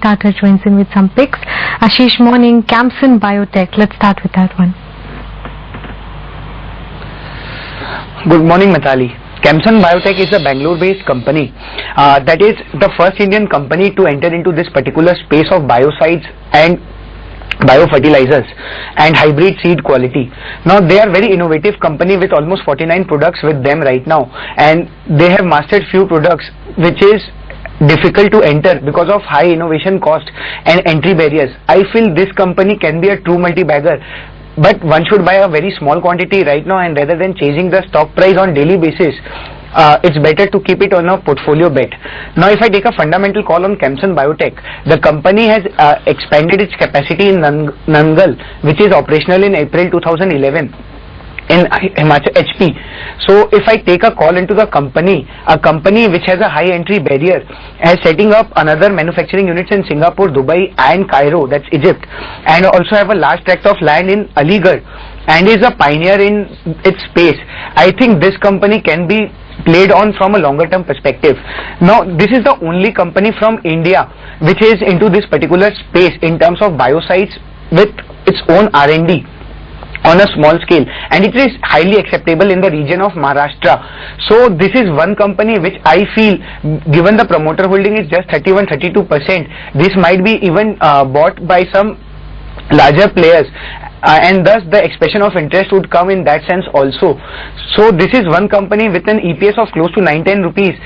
Tater joins in with some picks. Aashish, morning. Camson, Biotech. Let's start with that one. Good morning, Mitali. Camson Biotech is a Bangalore-based company that is the first Indian company to enter into this particular space of biocides and biofertilizers and hybrid seed quality. Now they are very innovative company with almost 49 products with them right now, and they have mastered few products which is difficult to enter because of high innovation cost and entry barriers. I feel this company can be a true multi-bagger, but one should buy a very small quantity right now, and rather than chasing the stock price on daily basis, it's better to keep it on a portfolio bet. Now if I take a fundamental call on Camson Biotech, the company has expanded its capacity in Nangal, which is operational in April 2011 in Himachal HP. So if I take a call into the company, a company which has a high entry barrier, is setting up another manufacturing units in Singapore, Dubai and Cairo, that's Egypt, and also have a large tract of land in Aligarh, and is a pioneer in its space. I think this company can be played on from a longer term perspective. Now this is the only company from India which is into this particular space in terms of biocides with its own R&D on a small scale, and it is highly acceptable in the region of Maharashtra. So this is one company which I feel, given the promoter holding is just 31-32%, this might be even bought by some larger players, and thus the expression of interest would come in that sense also. So this is one company with an EPS of close to 9-10 rupees,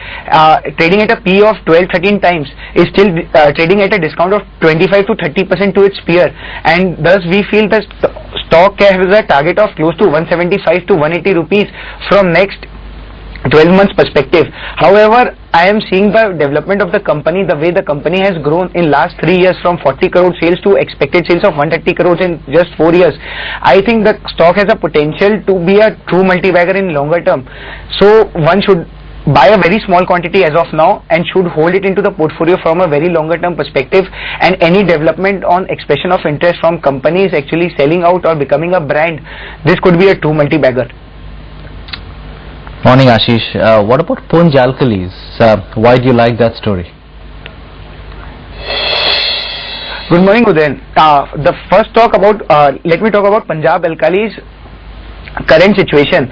trading at a PE of 12-13 times, is still trading at a discount of 25-30% to its peer, and thus we feel the stock has a target of close to 175-180 rupees from next 12 months perspective. However, I am seeing the development of the company, the way the company has grown in last 3 years from 40 crore sales to expected sales of 130 crores in just 4 years. I think the stock has a potential to be a true multi-bagger in longer term. So one should buy a very small quantity as of now and should hold it into the portfolio from a very longer term perspective, and any development on expression of interest from companies actually selling out or becoming a brand, this could be a true multi-bagger. Morning, Aashish. What about Alkalies? Why do you like that story? Good morning, Udayan. The first talk about, let me talk about Punjab Alkalies current situation.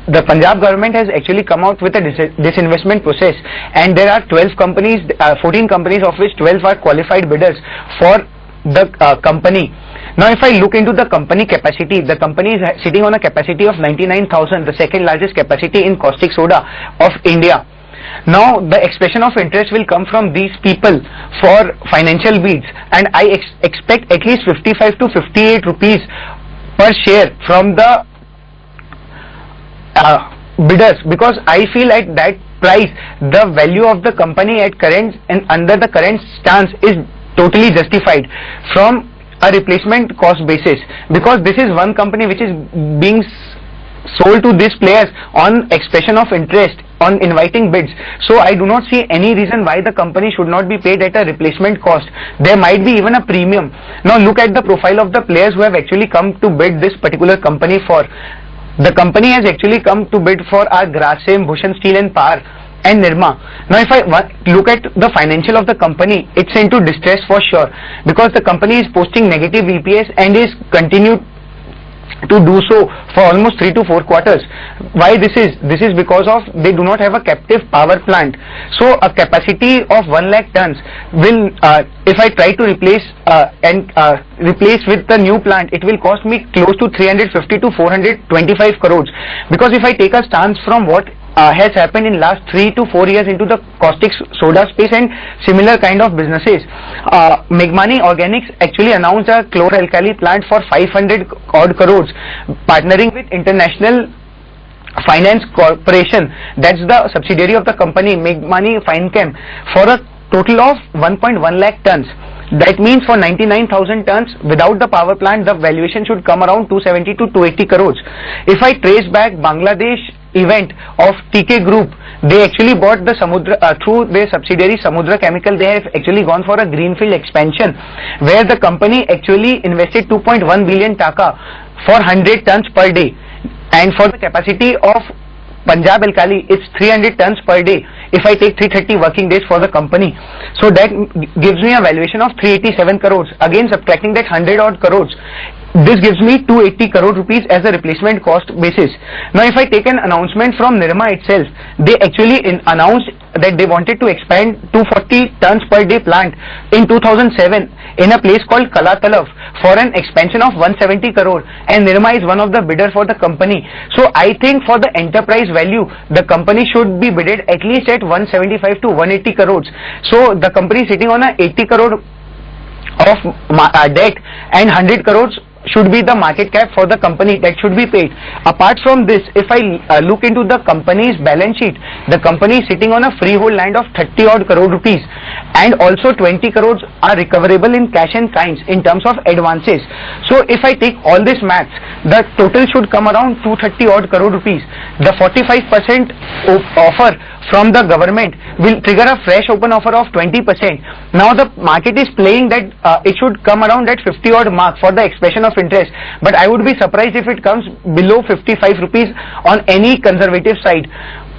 The Punjab government has actually come out with a disinvestment process, and there are 12 companies, 14 companies of which 12 are qualified bidders for the company. Now if I look into the company capacity, the company is sitting on a capacity of 99,000, the second largest capacity in caustic soda of India. Now the expression of interest will come from these people for financial bids, and I expect at least 55 to 58 rupees per share from the bidders, because I feel at that price the value of the company at current and under the current stance is totally justified from a replacement cost basis, because this is one company which is being sold to these players on expression of interest, on inviting bids. So I do not see any reason why the company should not be paid at a replacement cost. There might be even a premium. Now look at the profile of the players who have actually come to bid this particular company for. The company has actually come to bid for our Grasim, Bhushan Steel and Power and Nirma. Now if I look at the financial of the company, it's into distress for sure, because the company is posting negative EPS and is continued to do so for almost 3 to 4 quarters. Why this is? This is because of they do not have a captive power plant. So a capacity of 1 lakh tons will, if I try to replace replace with the new plant, it will cost me close to 350 to 425 crores. Because if I take a stance from what has happened in last 3 to 4 years into the caustic soda space and similar kind of businesses, Meghmani Organics actually announced a chloralkali plant for 500 odd crores, partnering with International Finance Corporation, that's the subsidiary of the company Meghmani Finechem, for a total of 1.1 lakh tons. That means for 99,000 tons without the power plant, the valuation should come around 270 to 280 crores. If I trace back Bangladesh event of TK Group, they actually bought the Samudra through their subsidiary Samudra Chemical. They have actually gone for a greenfield expansion where the company actually invested 2.1 billion taka for 100 tons per day, and for the capacity of Punjab Alkali, it's 300 tons per day. If I take 330 working days for the company, so that gives me a valuation of 387 crores. Again, subtracting that 100 odd crores, this gives me 280 crore rupees as a replacement cost basis. Now, if I take an announcement from Nirma itself, they actually announced that they wanted to expand 240 tons per day plant in 2007 in a place called Kalatalaf for an expansion of 170 crore, and Nirma is one of the bidder for the company. So I think for the enterprise value, the company should be bidded at least at 175 to 180 crores. So the company is sitting on a 80 crore of debt, and 100 crores should be the market cap for the company that should be paid. Apart from this, if I look into the company's balance sheet, the company is sitting on a freehold land of 30 odd crore rupees, and also 20 crores are recoverable in cash and kinds in terms of advances. So if I take all this maths, the total should come around 230 odd crore rupees. The 45% offer from the government will trigger a fresh open offer of 20%. Now the market is playing that it should come around that 50 odd mark for the expression of interest, but I would be surprised if it comes below 55 rupees on any conservative side.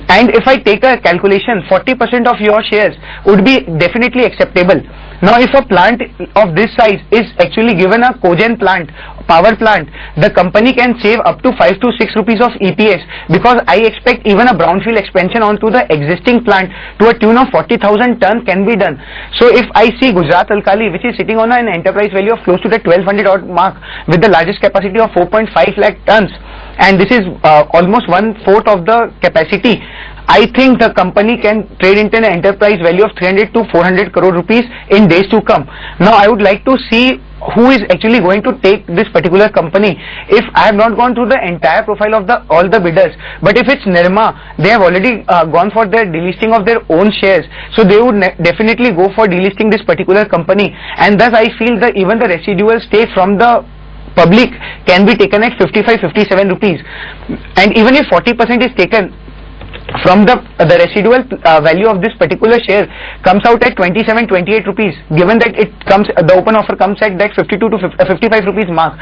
And if I take a calculation, 40% of your shares would be definitely acceptable. Now, if a plant of this size is actually given a cogen plant, power plant, the company can save up to 5 to 6 rupees of EPS, because I expect even a brownfield expansion onto the existing plant to a tune of 40,000 tons can be done. So if I see Gujarat Alkali, which is sitting on an enterprise value of close to the 1200 odd mark with the largest capacity of 4.5 lakh tons, and this is almost 1/4 of the capacity, I think the company can trade into an enterprise value of 300 to 400 crore rupees in days to come. Now I would like to see who is actually going to take this particular company. If I have not gone through the entire profile of all the bidders, but if it's Nirma, they have already gone for their delisting of their own shares, so they would definitely go for delisting this particular company, and thus I feel that even the residual stake from the public can be taken at 55-57 rupees, and even if 40% is taken from the residual value of this particular share comes out at 27-28 rupees, given that it comes, the open offer comes at that 52 to 55 rupees mark,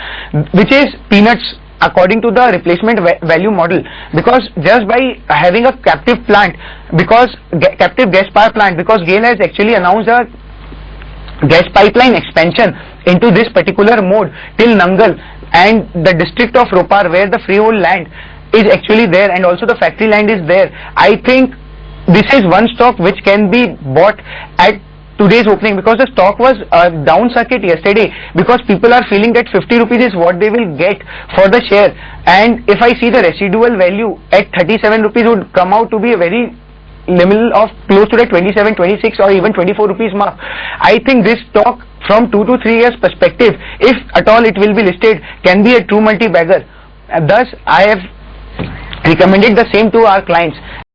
which is peanuts according to the replacement value model, because just by having a captive plant, because captive gas power plant, because GAIL has actually announced a gas pipeline expansion into this particular mode till Nangal and the district of Ropar, where the freehold land is actually there and also the factory land is there. I think this is one stock which can be bought at today's opening, because the stock was down circuit yesterday, because people are feeling that 50 rupees is what they will get for the share, and if I see the residual value at 37 rupees would come out to be a very level of close to the 27, 26 or even 24 rupees mark. I think this stock from 2 to 3 years perspective, if at all it will be listed, can be a true multi-bagger. Thus I have recommended the same to our clients